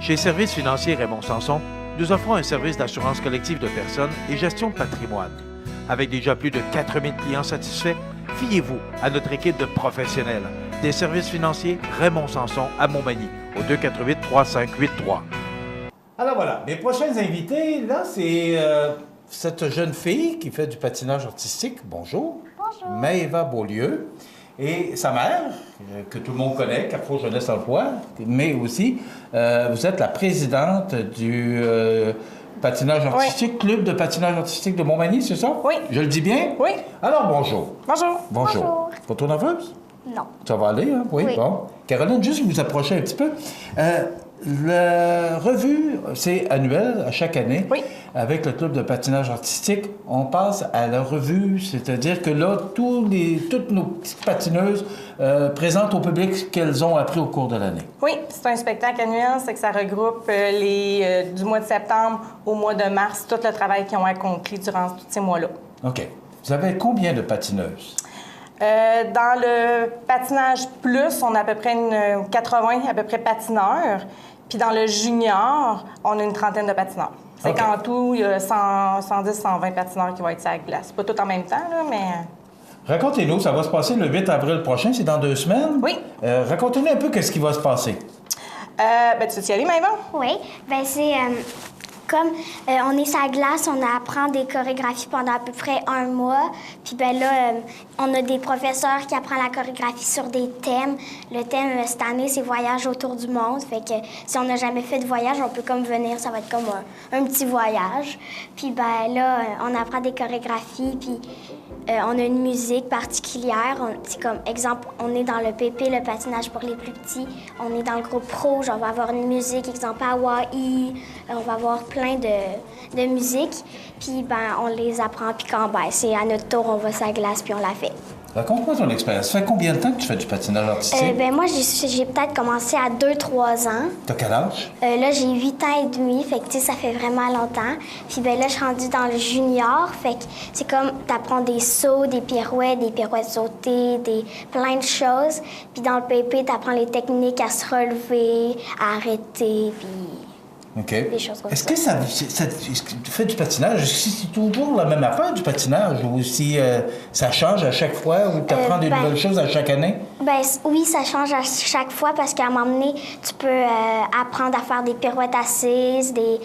Chez Services financiers Raymond Sanson, nous offrons un service d'assurance collective de personnes et gestion de patrimoine. Avec déjà plus de 4000 clients satisfaits, fiez-vous à notre équipe de professionnels. Des services financiers Raymond Sanson à Montmagny, au 248-3583. Alors voilà, mes prochains invités, là, c'est cette jeune fille qui fait du patinage artistique. Bonjour. Bonjour. Maëva Beaulieu. Et sa mère, que tout le monde connaît, Carrefour Jeunesse Emploi, mais aussi, vous êtes la présidente du patinage artistique, Club de patinage artistique de Montmagny, c'est ça? Oui. Je le dis bien? Oui. Alors, bonjour. Bonjour. Bonjour. Pas trop nerveuse? Non. Ça va aller, hein? Oui, Oui. bon. Caroline, juste vous approchez un petit peu. La revue, c'est annuel, à chaque année. Oui. Avec le club de patinage artistique, on passe à la revue, c'est-à-dire que là, toutes nos petites patineuses présentent au public ce qu'elles ont appris au cours de l'année. Oui, c'est un spectacle annuel, c'est que ça regroupe du mois de septembre au mois de mars, tout le travail qu'ils ont accompli durant tous ces mois-là. OK. Vous avez combien de patineuses? Dans le patinage plus, on a à peu près 80 à peu près patineurs. Puis dans le junior, on a une trentaine de patineurs. C'est OK. qu'en tout, il y a 110, 120 patineurs qui vont être sur la glace. Pas tout en même temps, là, mais... Racontez-nous, ça va se passer le 8 avril prochain, c'est dans 2 semaines. Oui. Racontez-nous un peu qu'est-ce qui va se passer. Tu veux y aller, Maëva? Oui, bien c'est comme on est sur la glace, on apprend des chorégraphies pendant à peu près 1 mois. Puis ben là, on a des professeurs qui apprennent la chorégraphie sur des thèmes. Le thème cette année, c'est voyage autour du monde. Fait que si on n'a jamais fait de voyage, on peut comme venir, ça va être comme un petit voyage. Puis ben là, on apprend des chorégraphies, puis on a une musique particulière. C'est comme, exemple, on est dans le PP, le patinage pour les plus petits. On est dans le groupe rouge, on va avoir une musique, exemple, Hawaï. On va avoir plein de musique. Puis, ben, on les apprend. Puis quand, ben, c'est à notre tour, on va sur la glace, puis on la fait. Raconte-moi ton expérience. Ça fait combien de temps que tu fais du patinage artistique? Ben, moi, j'ai peut-être commencé à 2-3 ans. T'as quel âge? Là, j'ai 8 ans et demi, fait que, tu sais, ça fait vraiment longtemps. Puis, ben là, je suis rendue dans le junior, fait que c'est comme, t'apprends des sauts, des pirouettes sautées, plein de choses. Puis, dans le PP, t'apprends les techniques à se relever, à arrêter, puis OK. des choses comme Est-ce que est-ce que tu fais du patinage? Est-ce que c'est toujours la même affaire, du patinage? Ou si ça change à chaque fois? Ou tu apprends des nouvelles choses à chaque année? Ben oui, ça change à chaque fois parce qu'à un moment donné, tu peux apprendre à faire des pirouettes assises, des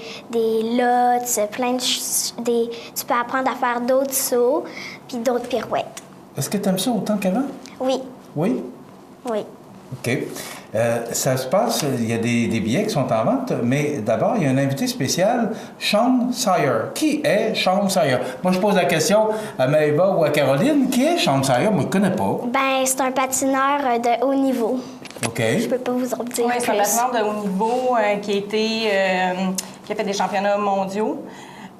lots, plein de tu peux apprendre à faire d'autres sauts puis d'autres pirouettes. Est-ce que tu aimes ça autant qu'avant? Oui, Oui? oui. OK. Ça se passe, il y a des billets qui sont en vente, mais d'abord, il y a un invité spécial, Sean Sire. Qui est Sean Sire? Moi, je pose la question à Maëva ou à Caroline. Qui est Sean Sire? Moi, je ne connais pas. Ben c'est un patineur de haut niveau. OK. Je peux pas vous en dire Oui, c'est un plus. patineur de haut niveau qui a fait des championnats mondiaux.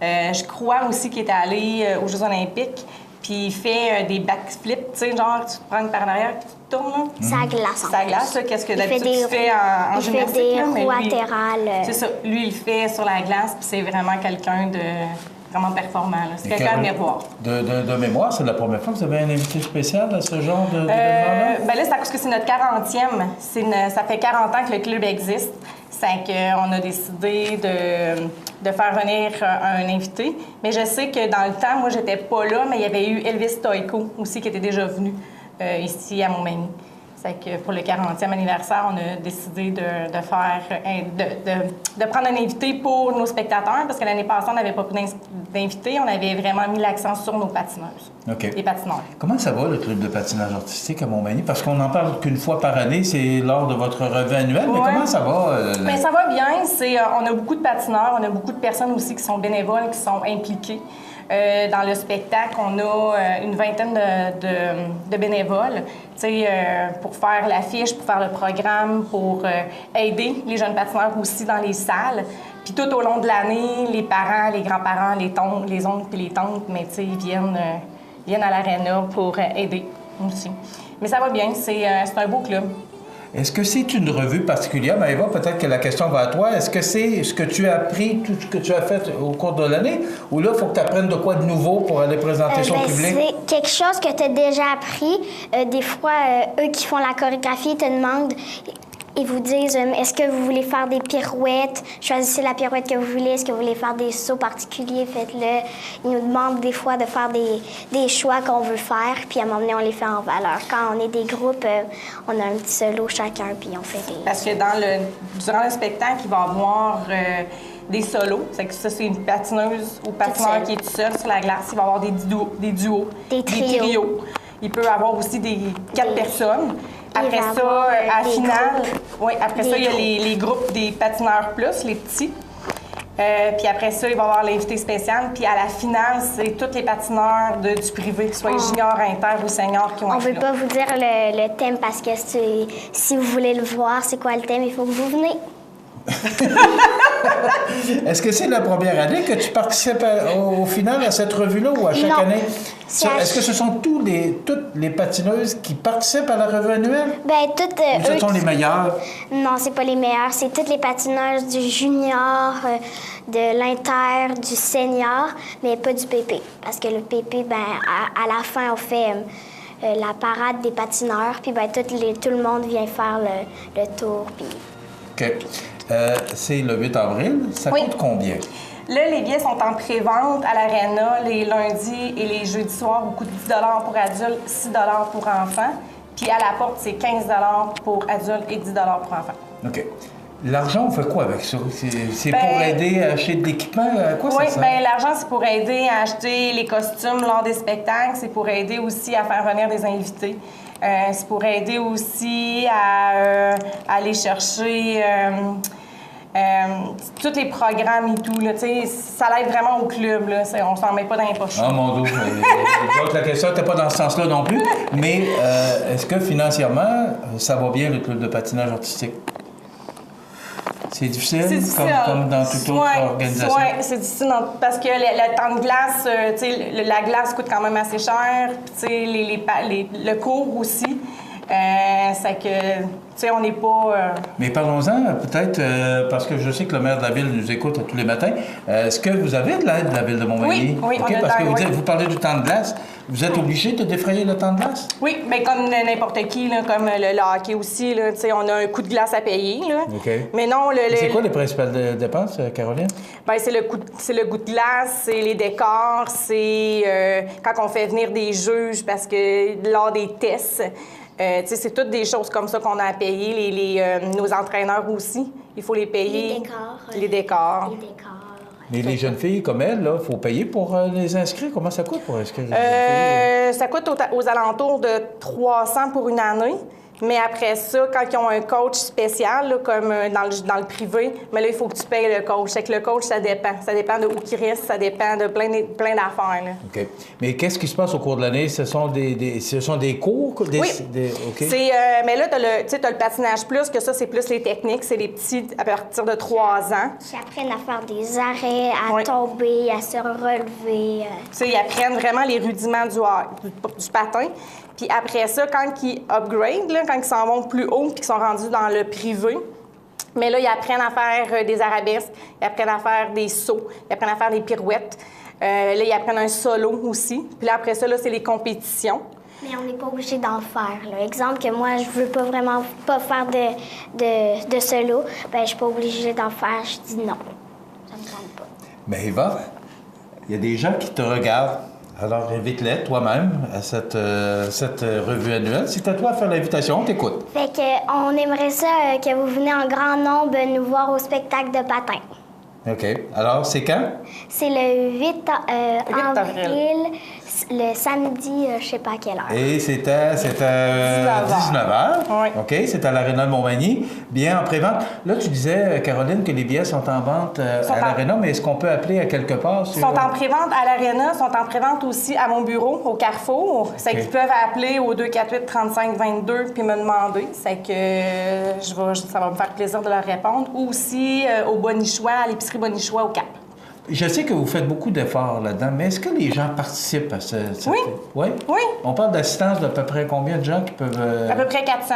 Je crois aussi qu'il est allé aux Jeux olympiques. Puis il fait des backflips, tu sais, genre, tu te prends par l'arrière et tu te tournes, là. Ça glace. Ça glace, ça, qu'est-ce que Il fait d'habitude tu fais en il fait gymnastique, des là, mais roues lui, latérales. c'est ça. Lui, il fait sur la glace, puis c'est vraiment quelqu'un de vraiment performant, là. C'est quelqu'un à venir voir. De mémoire, c'est la première fois que vous avez un invité spécial à ce genre d'événement-là? Ben là, c'est parce que c'est notre 40e. Ça fait 40 ans que le club existe. C'est qu'on a décidé de faire venir un invité. Mais je sais que dans le temps, moi, j'étais pas là, mais il y avait eu Elvis Stoïko aussi qui était déjà venu ici à Montmagny. C'est que pour le 40e anniversaire, on a décidé de prendre un invité pour nos spectateurs parce que l'année passée, on n'avait pas pris d'invités. On avait vraiment mis l'accent sur nos patineuses. OK. Les patineurs. Comment ça va, le club de patinage artistique à Montmagny? Parce qu'on n'en parle qu'une fois par année, c'est lors de votre revue annuelle. Mais Ouais. comment ça va? Bien, ça va bien. On a beaucoup de patineurs, on a beaucoup de personnes aussi qui sont bénévoles, qui sont impliquées. Dans le spectacle, on a une vingtaine de bénévoles, pour faire l'affiche, pour faire le programme, pour aider les jeunes patineurs aussi dans les salles. Puis tout au long de l'année, les parents, les grands-parents, les oncles puis les tantes, mais ils viennent à l'aréna pour aider aussi. Mais ça va bien, c'est un beau club. Est-ce que c'est une revue particulière? Maëva, peut-être que la question va à toi. Est-ce que c'est ce que tu as appris, tout ce que tu as fait au cours de l'année? Ou là, il faut que tu apprennes de quoi de nouveau pour aller présenter son public? C'est quelque chose que tu as déjà appris. Des fois, eux qui font la chorégraphie te demandent ils vous disent est-ce que vous voulez faire des pirouettes? Choisissez la pirouette que vous voulez. Est-ce que vous voulez faire des sauts particuliers? Faites-le. Ils nous demandent des fois de faire des choix qu'on veut faire, puis à un moment donné, on les fait en valeur. Quand on est des groupes, on a un petit solo chacun, puis on fait des... Parce que durant le spectacle, il va y avoir des solos. C'est que ça, c'est une patineuse ou patineur qui est tout seul sur la glace. Il va y avoir des duos, des trios. Il peut y avoir aussi des 4 personnes. Après ça, à la finale, il y a les groupes des patineurs plus, les petits. Puis après ça, il va y avoir l'invité spécial. Puis à la finale, c'est tous les patineurs du privé, soit junior, inter ou senior, qui ont On ne veut pas vous dire le thème parce que si vous voulez le voir, c'est quoi le thème, il faut que vous venez. Est-ce que c'est la première année que tu participes au final à cette revue-là ou à chaque année? Est-ce que ce sont toutes les patineuses qui participent à la revue annuelle? Bien, toutes. Ou ce sont les meilleures? Non, c'est pas les meilleures. C'est toutes les patineuses du junior, de l'inter, du senior, mais pas du PP. Parce que le PP, ben, à la fin, on fait la parade des patineurs, puis ben, tout le monde vient faire le tour. Puis... OK. C'est le 8 avril. Ça coûte combien? Là, les billets sont en pré-vente à l'Arena les lundis et les jeudis soirs au coût de 10 pour adultes, 6 pour enfants. Puis à la porte, c'est 15 pour adultes et 10 pour enfants. OK. L'argent, on fait quoi avec ça? C'est pour aider à acheter de l'équipement? À quoi ça sert? Bien, l'argent, c'est pour aider à acheter les costumes lors des spectacles. C'est pour aider aussi à faire venir des invités. C'est pour aider aussi à aller chercher tous les programmes et tout. Là, ça l'aide vraiment au club. Là, on s'en met pas dans les poches. Ah, mon Dieu. Donc, la question n'était pas dans ce sens-là non plus. Mais est-ce que financièrement, ça va bien, le club de patinage artistique? C'est difficile, comme dans toute autre organisation? Oui, c'est difficile parce que le temps de glace, la glace coûte quand même assez cher. Puis, le cours aussi. C'est que, on n'est pas... Mais parlons-en, peut-être, parce que je sais que le maire de la Ville nous écoute tous les matins. Est-ce que vous avez de l'aide de la Ville de Montmagny? Oui, okay, on a parce que l'aide, vous parlez du temps de glace. Vous êtes obligé de défrayer le temps de glace? Oui, mais comme n'importe qui, là, comme le hockey aussi, là, on a un coût de glace à payer. Là. OK. Mais non, c'est quoi les principales dépenses, Caroline? Bien, c'est le goût de glace, c'est les décors, c'est quand on fait venir des juges parce que lors des tests, c'est toutes des choses comme ça qu'on a à payer. Nos entraîneurs aussi, il faut les payer. Les décors. Mais les jeunes filles comme elles, il faut payer pour les inscrire. Comment ça coûte pour inscrire les jeunes filles? Ça coûte aux alentours de 300 pour une année. Mais après ça, quand ils ont un coach spécial, là, comme dans le privé, mais là, il faut que tu payes le coach. C'est que le coach, ça dépend. Ça dépend de où il reste, ça dépend de plein d'affaires. Là. OK. Mais qu'est-ce qui se passe au cours de l'année? Ce sont des cours? Oui. OK. Mais là, tu as le patinage plus, que ça, c'est plus les techniques. C'est les petits à partir de 3 ans. Qui apprennent à faire des arrêts, à tomber, à se relever. Ils apprennent vraiment les rudiments du patin. Puis après ça, quand ils upgrade, là, quand ils s'en vont plus haut puis qu'ils sont rendus dans le privé, mais là, ils apprennent à faire des arabesques, ils apprennent à faire des sauts, ils apprennent à faire des pirouettes. Là, ils apprennent un solo aussi. Puis là, après ça, là, c'est les compétitions. Mais on n'est pas obligé d'en faire. Là. Exemple que moi, je veux pas vraiment faire de solo, bien, je suis pas obligée d'en faire. Je dis non. Ça me tente pas. Mais Eva, il y a des gens qui te regardent. Alors, invite-les toi-même à cette revue annuelle. C'est à toi de faire l'invitation, on t'écoute. Fait que on aimerait ça que vous venez en grand nombre nous voir au spectacle de patin. OK. Alors, c'est quand? C'est le 8 avril, le samedi, je sais pas à quelle heure. Et c'est à 19h. Oui. OK, c'est à l'Arena de Montmagny. Bien en pré-vente. Là, tu disais, Caroline, que les billets sont en vente à l'Arena, mais est-ce qu'on peut appeler à quelque part? Ils sont en pré-vente à l'Arena, sont en pré-vente aussi à mon bureau, au Carrefour. C'est qu'ils peuvent appeler au 248-3522 puis me demander. C'est que ça va me faire plaisir de leur répondre. Ou aussi au Bonichois, à l'épicerie Bonichois au Cap. Je sais que vous faites beaucoup d'efforts là-dedans, mais est-ce que les gens participent à ça? Oui. Oui? Oui. On parle d'assistance d'à peu près combien de gens qui peuvent... À peu près 400.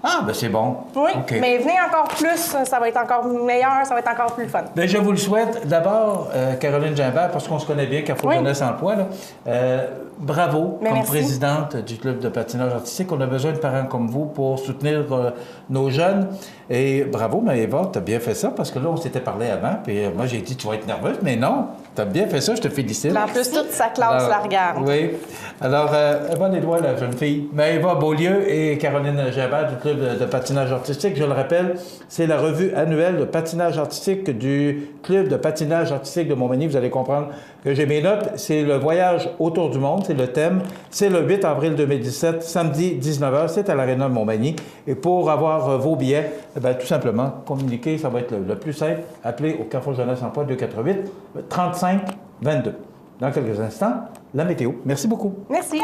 Ah, ben c'est bon. Oui, okay. Mais venez encore plus, ça va être encore meilleur, ça va être encore plus fun. Bien, je vous le souhaite. D'abord, Caroline Gimbert, parce qu'on se connaît bien, qu'à Jeunesse Emploi, là. Bravo comme merci. Présidente du Club de patinage artistique. On a besoin de parents comme vous pour soutenir nos jeunes. Et bravo, Maëva, tu as bien fait ça, parce que là, on s'était parlé avant, puis moi, j'ai dit, tu vas être nerveuse, mais non, tu as bien fait ça, je te félicite. En plus, toute sa classe la regarde. Oui. Alors, bonne les doigts, la jeune fille. Maëva Beaulieu et Caroline Gébert du Club de patinage artistique. Je le rappelle, c'est la revue annuelle de patinage artistique du Club de patinage artistique de Montmagny. Vous allez comprendre que j'ai mes notes. C'est le voyage autour du monde, c'est le thème. C'est le 8 avril 2017, samedi 19h. C'est à l'Aréna de Montmagny. Et pour avoir vos billets, tout simplement, communiquer, ça va être le plus simple. Appelez au Carrefour Jeunesse Emploi 248 35 22. Dans quelques instants, la météo. Merci beaucoup. Merci.